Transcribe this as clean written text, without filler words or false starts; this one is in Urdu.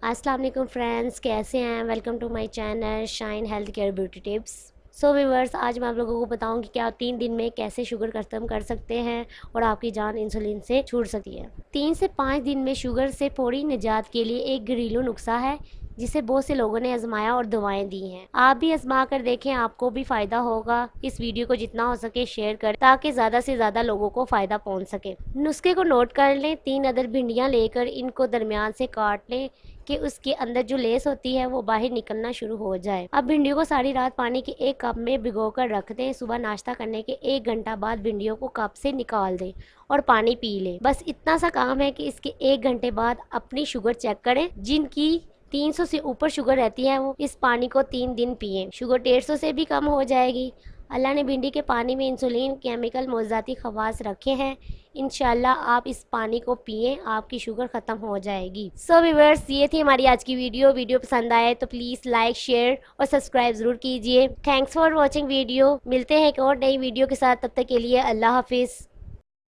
السلام علیکم فرینڈس، کیسے ہیں؟ Welcome to my channel Shine Health Care Beauty Tips. So viewers, آج میں آپ لوگوں کو بتاؤں کہ کیا 3 دن میں کیسے شوگر ختم کر سکتے ہیں اور آپ کی جان انسولین سے چھوٹ سکتی ہے۔ 3 سے 5 دن میں شوگر سے فوری نجات کے لیے ایک گھریلو نسخہ ہے جسے بہت سے لوگوں نے آزمایا اور دوائیں دی ہیں۔ آپ بھی آزما کر دیکھیں، آپ کو بھی فائدہ ہوگا۔ اس ویڈیو کو جتنا ہو سکے شیئر کریں تاکہ زیادہ سے زیادہ لوگوں کو فائدہ پہنچ سکے۔ نسخے کو نوٹ کر لیں۔ 3 عدد بھنڈیاں لے کر ان کو درمیان سے کاٹ لیں کہ اس کے اندر جو لیس ہوتی ہے وہ باہر نکلنا شروع ہو جائے۔ اب بھنڈیوں کو ساری رات پانی کے 1 کپ میں بھگو کر رکھ دیں۔ صبح ناشتہ کرنے کے 1 گھنٹہ بعد بھنڈیوں کو کپ سے نکال دیں اور پانی پی لیں۔ بس اتنا سا کام ہے کہ اس کے 1 گھنٹے بعد اپنی شوگر چیک کریں۔ جن کی 300 سے اوپر شوگر رہتی ہے وہ اس پانی کو 3 دن پئیں۔ شوگر 150 سے بھی کم ہو جائے گی۔ اللہ نے بھنڈی کے پانی میں انسولین کیمیکل معززاتی خواص رکھے ہیں۔ انشاءاللہ آپ اس پانی کو پئیں، آپ کی شوگر ختم ہو جائے گی۔ سو ویورس، یہ تھی ہماری آج کی ویڈیو پسند آئے تو پلیز لائک، شیئر اور سبسکرائب ضرور کیجئے۔ Thanks for watching video. ملتے ہیں ایک اور نئی ویڈیو کے ساتھ، تب تک کے لیے اللہ حافظ۔